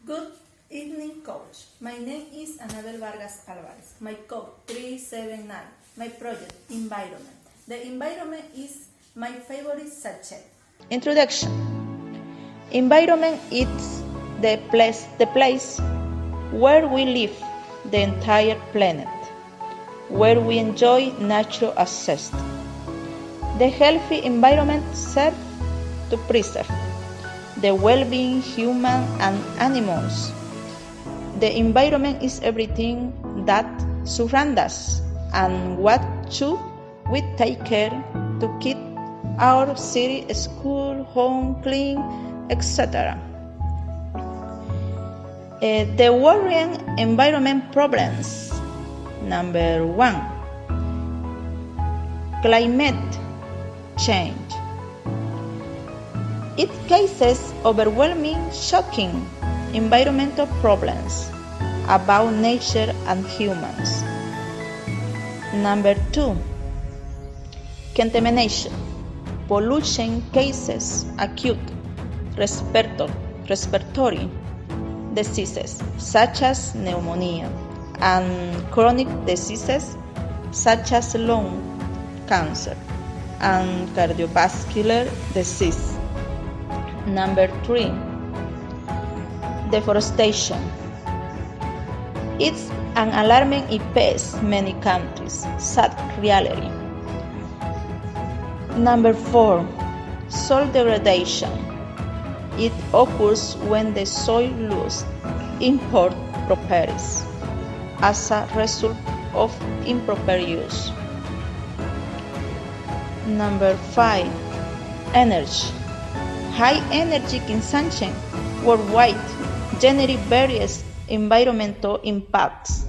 Good evening, coach. My name is Anabel Vargas Alvarez. My code 379. My project, environment. The environment is my favorite subject. Introduction. Environment is the place where we live, the entire planet, where we enjoy natural access. The healthy environment serves to preserve the well-being human and animals. The environment is everything that surrounds us and what should we take care to keep our city, school, home clean, etc. The worrying environment problems. Number 1. Climate change. It causes overwhelming, shocking environmental problems about nature and humans. Number 2. Contamination. Pollution causes acute respiratory diseases such as pneumonia and chronic diseases such as lung cancer and cardiovascular disease. Number 3. Deforestation. It's an alarming effect in many countries. Sad reality. Number 4. Soil degradation. It occurs when the soil loses important properties as a result of improper use. Number 5. Energy. High energy consumption worldwide generate various environmental impacts.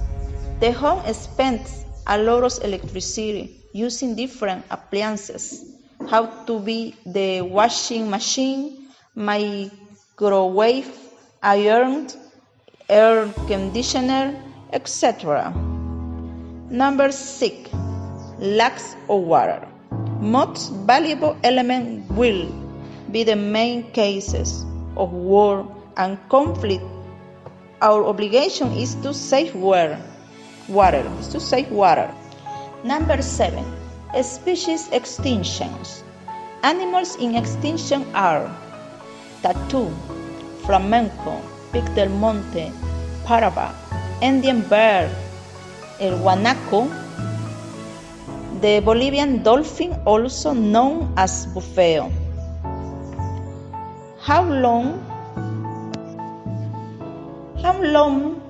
The home spends a lot of electricity using different appliances, how to be the washing machine, microwave, iron, air conditioner, etc. Number 6. Lack of water. Most valuable element will be the main cases of war and conflict. Our obligation is to save water. Number 7. Species extinctions. Animals in extinction are tattoo, flamenco, pig del monte, paraba, Indian bear, el guanaco, the Bolivian dolphin, also known as bufeo. How long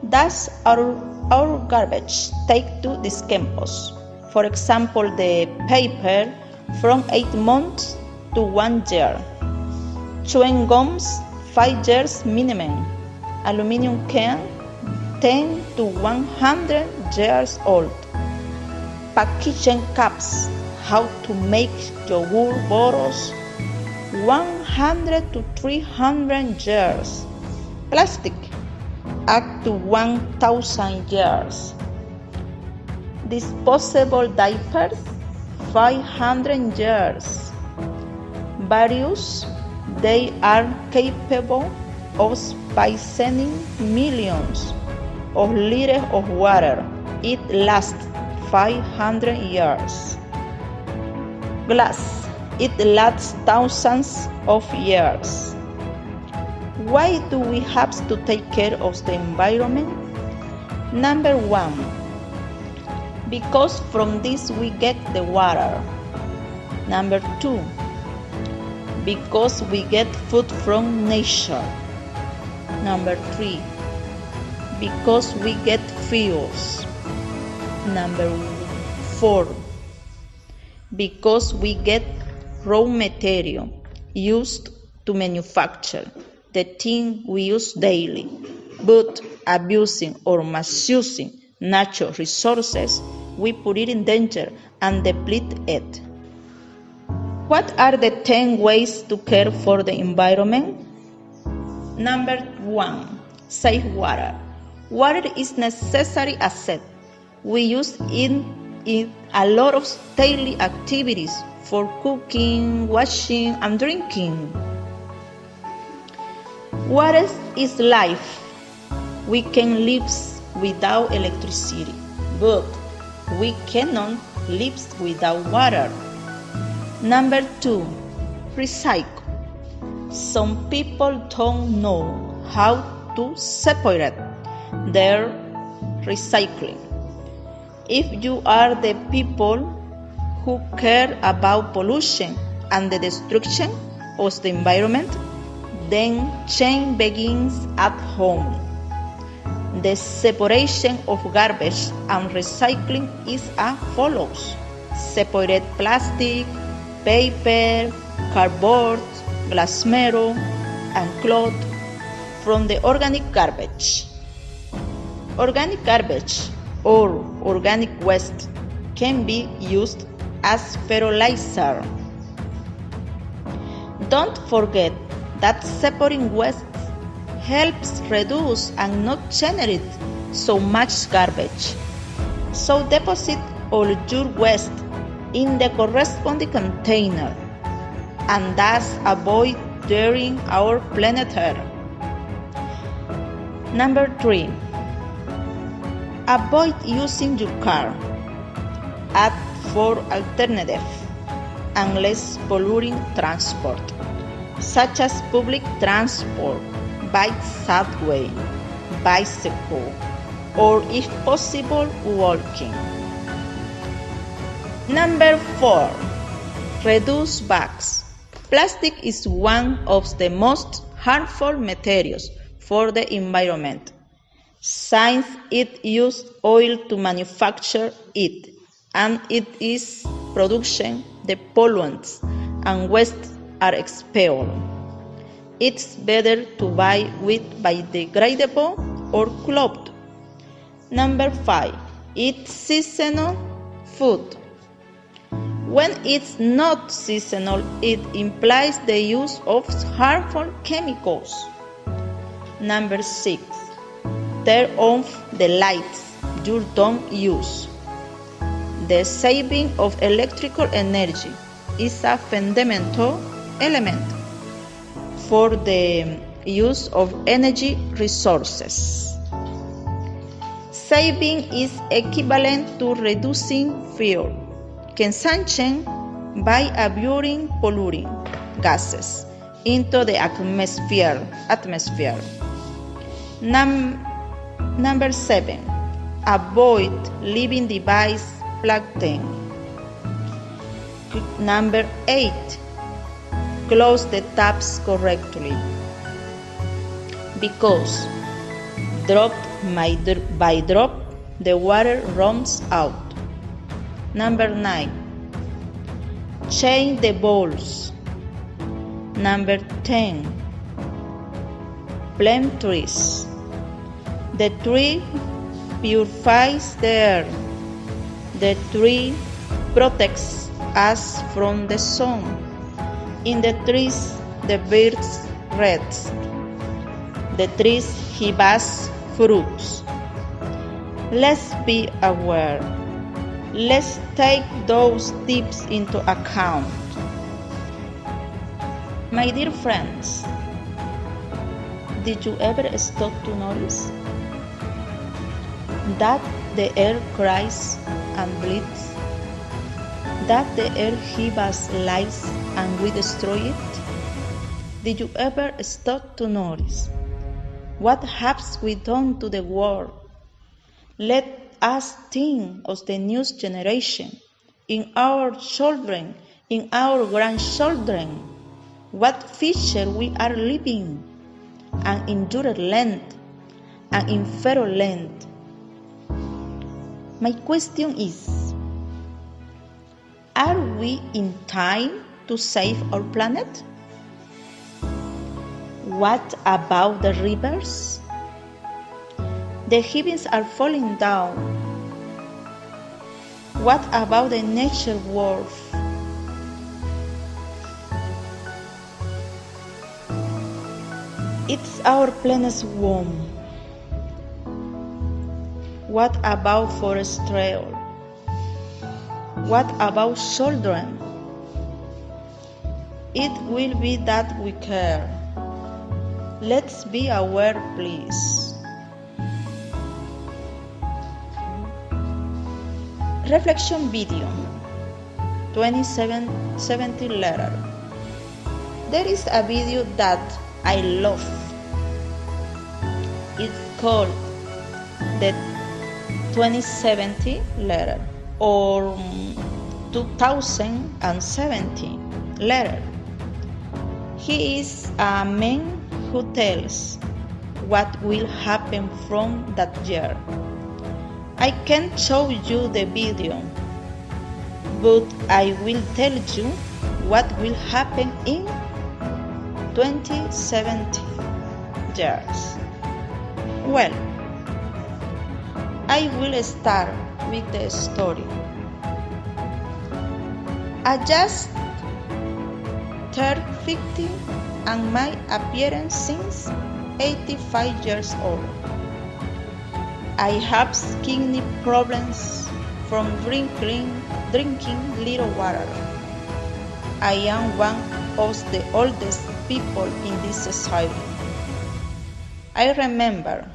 does our garbage take to decompose? For example, the paper from 8 months to 1 year. Chewing gums 5 years minimum. Aluminum can 10 to 100 years old. Packaging caps, how to make yogurt bottles 100 to 300 years. Plastic up to 1,000 years. Disposable diapers 500 years. Various, they are capable of poisoning millions of liters of water. It lasts 500 years. Glass, it lasts thousands of years. Why do we have to take care of the environment? Number 1. Because from this we get the water. Number 2. Because we get food from nature. Number 3. Because we get fuels. Number 4. Because we get raw material used to manufacture the thing we use daily, but abusing or misusing natural resources, we put it in danger and deplete it. What are the 10 ways to care for the environment? Number 1. Save water. Water is necessary asset. We use it in a lot of daily activities for cooking, washing, and drinking. Water is life. We can live without electricity, but we cannot live without water. Number 2, recycle. Some people don't know how to separate their recycling. If you are the people who care about pollution and the destruction of the environment, then change begins at home. The separation of garbage and recycling is as follows. Separate plastic, paper, cardboard, glass mirror, and cloth from the organic garbage. Organic garbage or organic waste can be used as fertilizer. Don't forget that separating waste helps reduce and not generate so much garbage. So deposit all your waste in the corresponding container and thus avoid dirtying our planet Earth. Number 3, avoid using your car. Opt for alternative and less polluting transport, such as public transport, by subway, bicycle, or if possible, walking. Number 4, reduce bags. Plastic is one of the most harmful materials for the environment, since it uses oil to manufacture it, and it is production, the pollutants and waste are expelled. It's better to buy with biodegradable or cloth. Number 5, eat seasonal food. When it's not seasonal, it implies the use of harmful chemicals. Number 6, turn off the lights you don't use. The saving of electrical energy is a fundamental element for the use of energy resources. Saving is equivalent to reducing fuel consumption by avoiding polluting gases into the atmosphere. Number 7, avoid leaving devices plugged in. Number 8, close the taps correctly, because drop by drop the water runs out. Number 9, change the bowls. Number 10, plant trees. The tree purifies the air. The tree protects us from the sun. In the trees, the birds rest. The trees give us fruits. Let's be aware. Let's take those tips into account. My dear friends, did you ever stop to notice that the air cries and bleeds? That the air gives us life and we destroy it? Did you ever stop to notice what have we done to the world? Let us think of the new generation, in our children, in our grandchildren, what future we are living, and in your land, and in Pharaoh land. My question is, are we in time to save our planet? What about the rivers? The heavens are falling down. What about the nature world? It's our planet's warm. What about forestry? What about children? It will be that we care. Let's be aware, please. Reflection video 2070 letter. There is a video that I love. It's called the 2070 letter or 2070 letter. He is a man who tells what will happen from that year. I can't show you the video, but I will tell you what will happen in 2070 years. Well, I will start with the story. I just turned 50 and my appearance since 85 years old. I have kidney problems from drinking little water. I am one of the oldest people in this society. I remember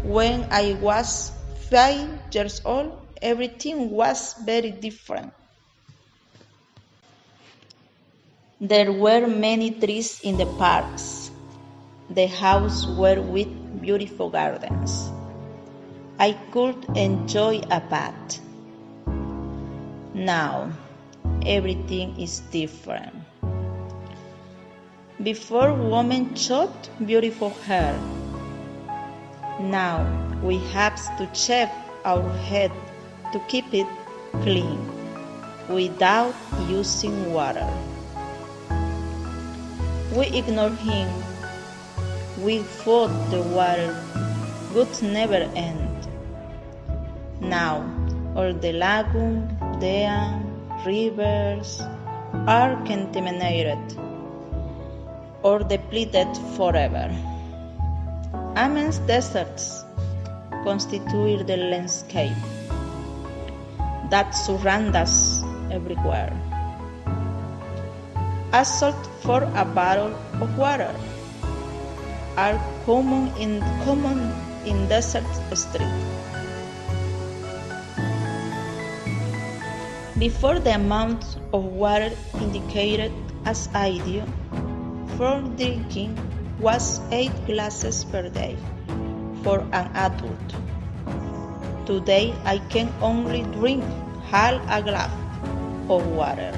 when I was 5 years old, everything was very different. There were many trees in the parks. The houses were with beautiful gardens. I could enjoy a bath. Now, everything is different. Before, women chopped beautiful hair. Now, we have to shave our head to keep it clean without using water. We ignore him. We thought the water would never end. Now, all the lagoons, dams, rivers are contaminated or depleted forever. Immense deserts constitute the landscape that surrounds us everywhere. Assault for a bottle of water are common in desert streets. Before, the amount of water indicated as ideal for drinking was 8 glasses per day for an adult. Today, I can only drink half a glass of water.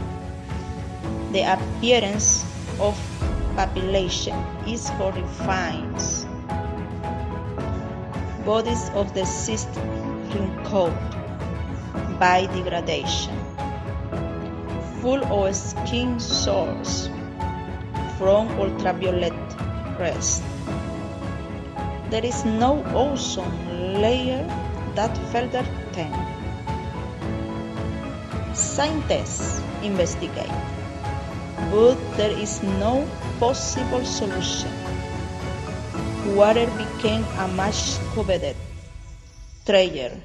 The appearance of population is horrifying. Bodies of the system wrinkled by degradation, full of skin sores from ultraviolet rays. There is no ozone layer that further thin. Scientists investigate, but there is no possible solution. Water became a much coveted treasure,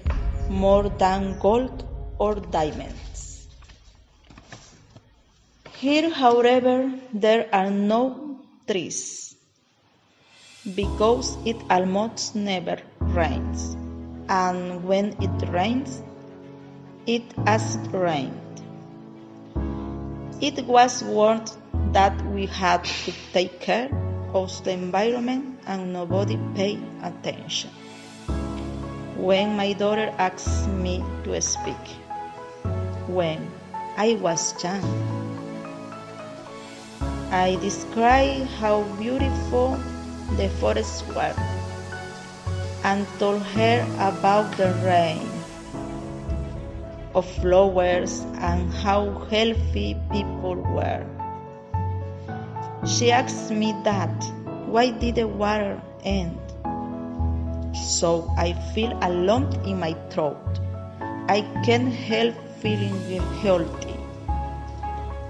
more than gold or diamonds. Here, however, there are no trees, because it almost never rains, and when it rains, it has rained. It was warned that we had to take care of the environment and nobody paid attention. When my daughter asked me to speak, when I was young, I described how beautiful the forests were and told her about the rain of flowers and how healthy people were. She asked me that, why did the water end? So I feel a lump in my throat. I can't help feeling healthy.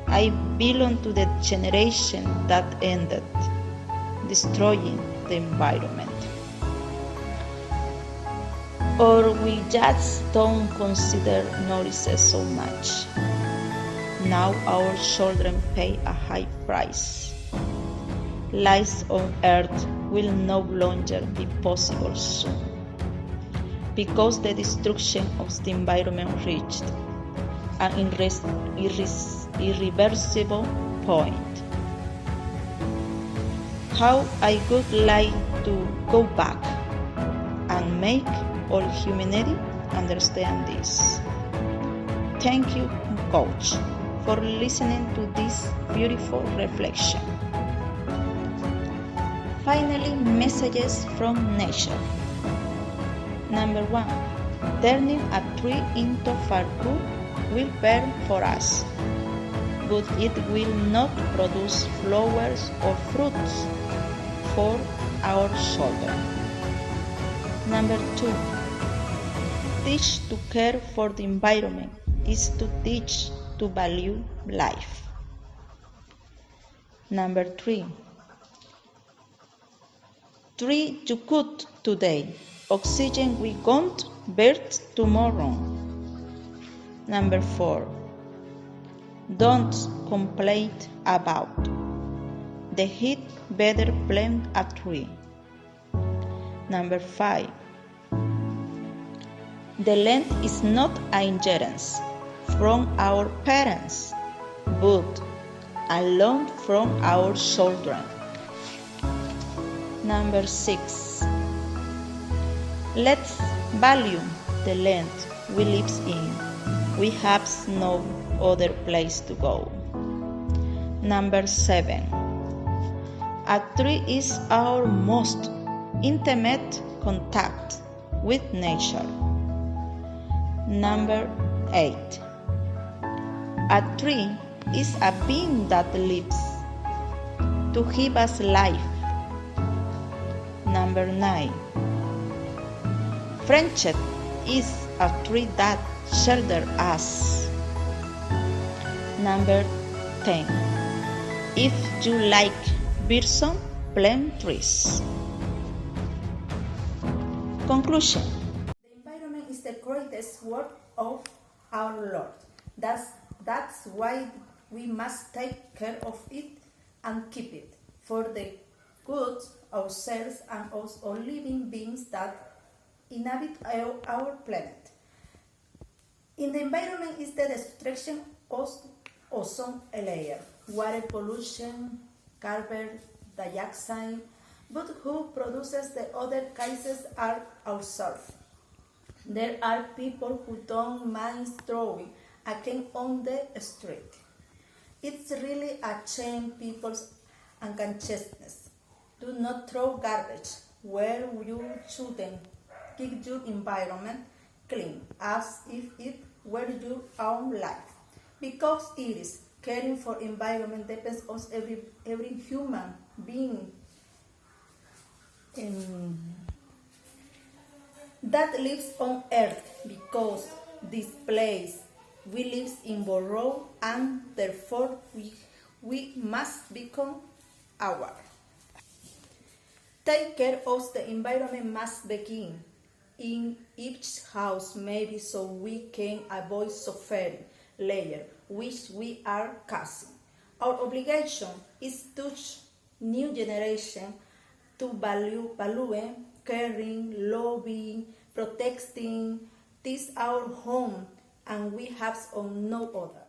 I belong to the generation that ended, destroying the environment. Or we just don't consider notices so much. Now our children pay a high price. Life on Earth will no longer be possible soon. because the destruction of the environment reached an irreversible point. How I would like to go back and make all humanity understand this. Thank you, Coach, for listening to this beautiful reflection. Finally, messages from nature. Number 1. Turning a tree into firewood will burn for us, but it will not produce flowers or fruits for our children. Number 2. Teach to care for the environment is to teach to value life. Number 3. Tree you cut today, oxygen we won't breathe tomorrow. Number 4. Don't complain about the heat, better plant a tree. Number 5. The land is not an inheritance from our parents, but a loan from our children. Number 6. Let's value the land we live in. We have no other place to go. Number 7. A tree is our most intimate contact with nature. Number 8. A tree is a being that lives to give us life. Number 9. Friendship is a tree that shelters us. Number 10. If you like Birson, plant trees. Conclusion. The environment is the greatest work of our Lord. That's why we must take care of it and keep it for the good of ourselves and of all living beings that inhabit our planet. In the environment is the destruction of ozone layer, water pollution, carbon dioxide, but who produces the other cases are ourselves. There are people who don't mind throwing a can on the street. It's really a shame people's unconsciousness. Do not throw garbage where you shouldn't. Keep your environment clean as if it were your own life. Because it is, caring for environment depends on every human being that lives on earth, because this place we live in borrow, and therefore we must become our. Take care of the environment must begin in each house, maybe, so we can avoid suffering later, which we are causing. Our obligation is to teach new generation to value, caring, loving, protecting. This our home, and we have on no other.